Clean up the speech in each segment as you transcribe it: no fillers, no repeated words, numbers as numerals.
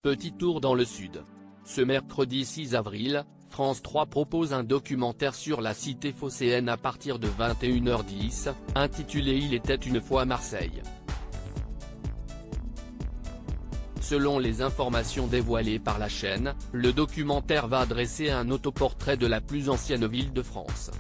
Petit tour dans le Sud. Ce mercredi 6 avril, France 3 propose un documentaire sur la cité phocéenne à partir de 21h10, intitulé Il était une fois Marseille. Selon les informations dévoilées par la chaîne, le documentaire va dresser un autoportrait de la plus ancienne ville de France.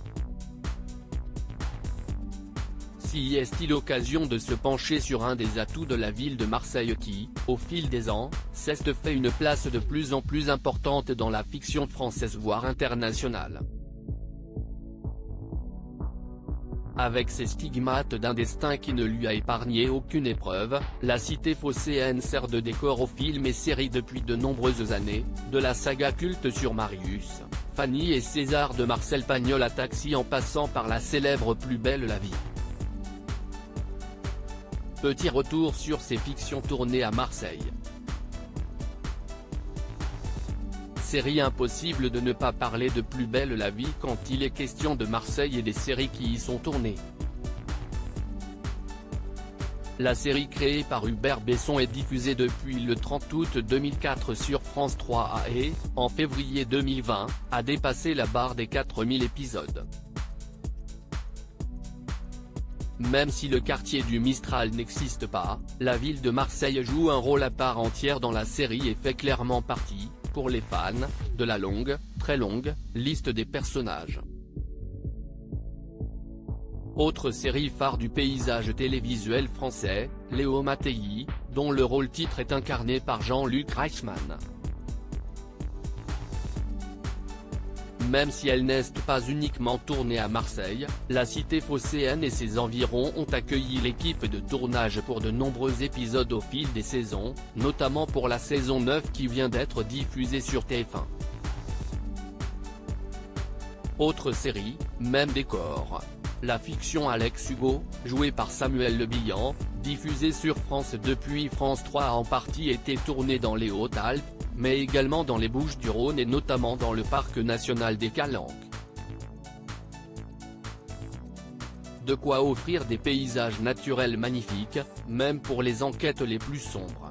Si est-il l'occasion de se pencher sur un des atouts de la ville de Marseille qui, au fil des ans, s'est fait une place de plus en plus importante dans la fiction française voire internationale. Avec ses stigmates d'un destin qui ne lui a épargné aucune épreuve, la cité phocéenne sert de décor aux films et séries depuis de nombreuses années, de la saga culte sur Marius, Fanny et César de Marcel Pagnol à Taxi en passant par la célèbre Plus belle la vie. Petit retour sur ces fictions tournées à Marseille. Série impossible de ne pas parler de Plus belle la vie quand il est question de Marseille et des séries qui y sont tournées. La série créée par Hubert Besson est diffusée depuis le 30 août 2004 sur France 3 et, en février 2020, a dépassé la barre des 4000 épisodes. Même si le quartier du Mistral n'existe pas, la ville de Marseille joue un rôle à part entière dans la série et fait clairement partie, pour les fans, de la longue, très longue, liste des personnages. Autre série phare du paysage télévisuel français, Léo Mattei, dont le rôle titre est incarné par Jean-Luc Reichmann. Même si elle n'est pas uniquement tournée à Marseille, la cité phocéenne et ses environs ont accueilli l'équipe de tournage pour de nombreux épisodes au fil des saisons, notamment pour la saison 9 qui vient d'être diffusée sur TF1. Autre série, même décor. La fiction Alex Hugo, jouée par Samuel Le Bihan, diffusée sur France 2 puis France 3 a en partie été tournée dans les Hautes-Alpes, mais également dans les Bouches-du-Rhône et notamment dans le parc national des Calanques. De quoi offrir des paysages naturels magnifiques, même pour les enquêtes les plus sombres.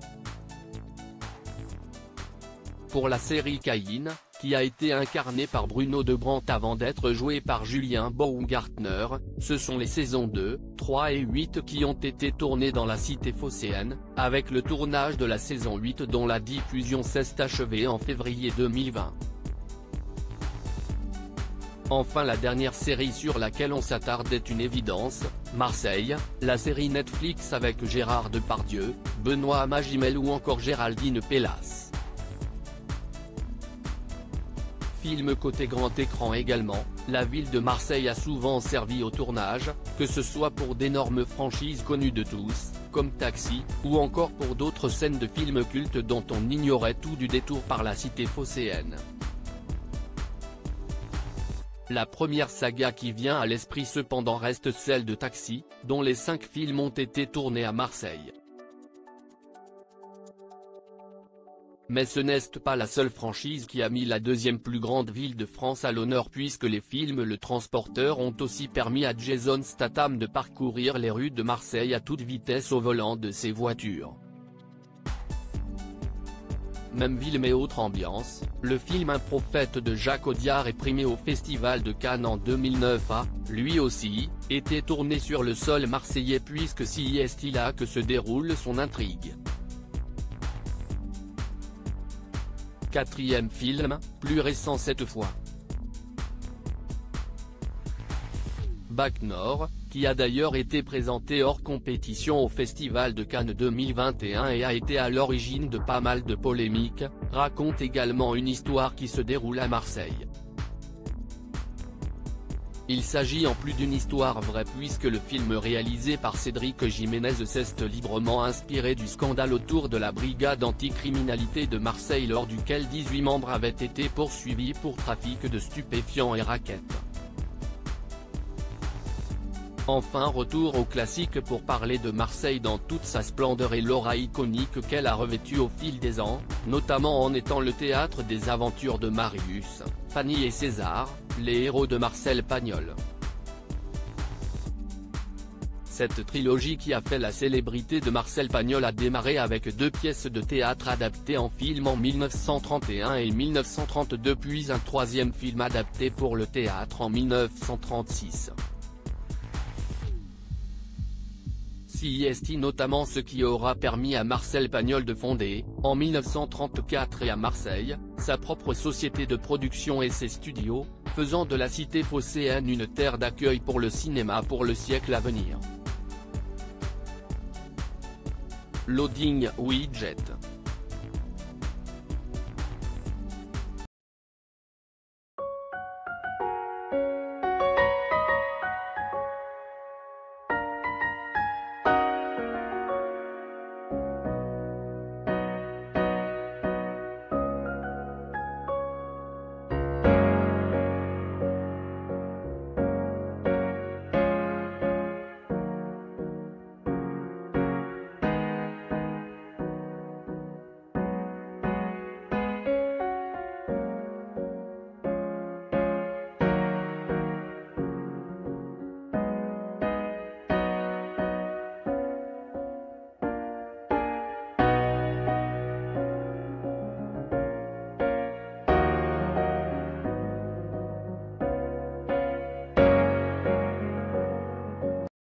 Pour la série Caïn, qui a été incarnée par Bruno Debrandt avant d'être joué par Julien Baumgartner, ce sont les saisons 2, 3 et 8 qui ont été tournées dans la cité phocéenne, avec le tournage de la saison 8 dont la diffusion s'est achevée en février 2020. Enfin la dernière série sur laquelle on s'attarde est une évidence, Marseille, la série Netflix avec Gérard Depardieu, Benoît Magimel ou encore Géraldine Pellas. Film côté grand écran également, la ville de Marseille a souvent servi au tournage, que ce soit pour d'énormes franchises connues de tous, comme Taxi, ou encore pour d'autres scènes de films cultes dont on ignorait tout du détour par la cité phocéenne. La première saga qui vient à l'esprit cependant reste celle de Taxi, dont les 5 films ont été tournés à Marseille. Mais ce n'est pas la seule franchise qui a mis la deuxième plus grande ville de France à l'honneur puisque les films Le Transporteur ont aussi permis à Jason Statham de parcourir les rues de Marseille à toute vitesse au volant de ses voitures. Même ville mais autre ambiance, le film Un prophète de Jacques Audiard est primé au Festival de Cannes en 2009 a, lui aussi, été tourné sur le sol marseillais puisque si est là que se déroule son intrigue. Quatrième film, plus récent cette fois. Bac Nord, qui a d'ailleurs été présenté hors compétition au Festival de Cannes 2021 et a été à l'origine de pas mal de polémiques, raconte également une histoire qui se déroule à Marseille. Il s'agit en plus d'une histoire vraie puisque le film réalisé par Cédric Jiménez s'est librement inspiré du scandale autour de la brigade anticriminalité de Marseille lors duquel 18 membres avaient été poursuivis pour trafic de stupéfiants et raquettes. Enfin retour au classique pour parler de Marseille dans toute sa splendeur et l'aura iconique qu'elle a revêtue au fil des ans, notamment en étant le théâtre des aventures de Marius, Fanny et César, les héros de Marcel Pagnol. Cette trilogie qui a fait la célébrité de Marcel Pagnol a démarré avec 2 pièces de théâtre adaptées en film en 1931 et 1932 puis un 3e film adapté pour le théâtre en 1936. C'est notamment ce qui aura permis à Marcel Pagnol de fonder, en 1934 et à Marseille, sa propre société de production et ses studios, faisant de la cité phocéenne une terre d'accueil pour le cinéma pour le siècle à venir. Loading Widget.